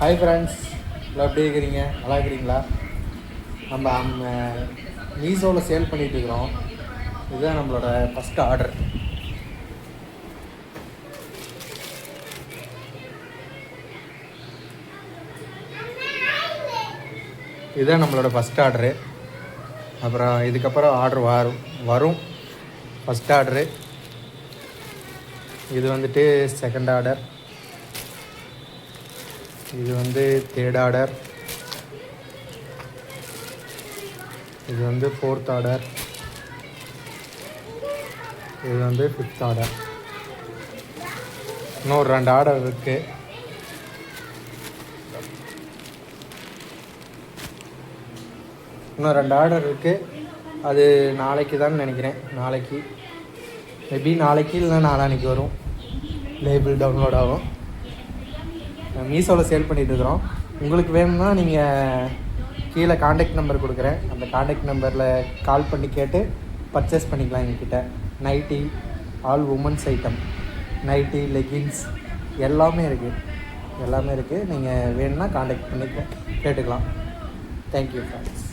Hi friends, எல்லாம் எப்படி இருக்கிறீங்க? நல்லா இருக்கிறீங்களா? நம்ம மீஷோவில் சேல் பண்ணிகிட்டு இருக்கிறோம். இதுதான் நம்மளோட ஃபஸ்ட்டு ஆர்டர். இதுதான் நம்மளோட ஃபஸ்ட் ஆர்டரு. அப்புறம் இதுக்கப்புறம் ஆர்டர் வரும். ஃபஸ்ட் ஆர்டரு இது வந்துட்டு செகண்ட் ஆர்டர், இது வந்து தேர்ட் ஆர்டர், இது வந்து ஃபோர்த் ஆர்டர், இது வந்து ஃபிஃப்த் ஆர்டர். இன்னும் 2 ஆர்டர் இருக்குது. இன்னும் 2 ஆர்டர் இருக்குது. அது நாளைக்கு தான் நினைக்கிறேன். நாளைக்கு மேபி நாளைக்கு இல்லைனா நாளான்னைக்கு வரும். லேபிள் டவுன்லோட் ஆகும். மீஷோவில் சேல் பண்ணிகிட்ருக்குறோம். உங்களுக்கு வேணும்னா நீங்கள் கீழே காண்டாக்ட் நம்பர் கொடுக்குறேன். அந்த காண்டாக்ட் நம்பரில் கால் பண்ணி கேட்டு பர்ச்சேஸ் பண்ணிக்கலாம். எங்ககிட்ட nightie, all womens item, nightie, leggings எல்லாமே இருக்குது. நீங்கள் வேணும்னா காண்டாக்ட் பண்ணி கேட்டுக்கலாம். Thank you friends.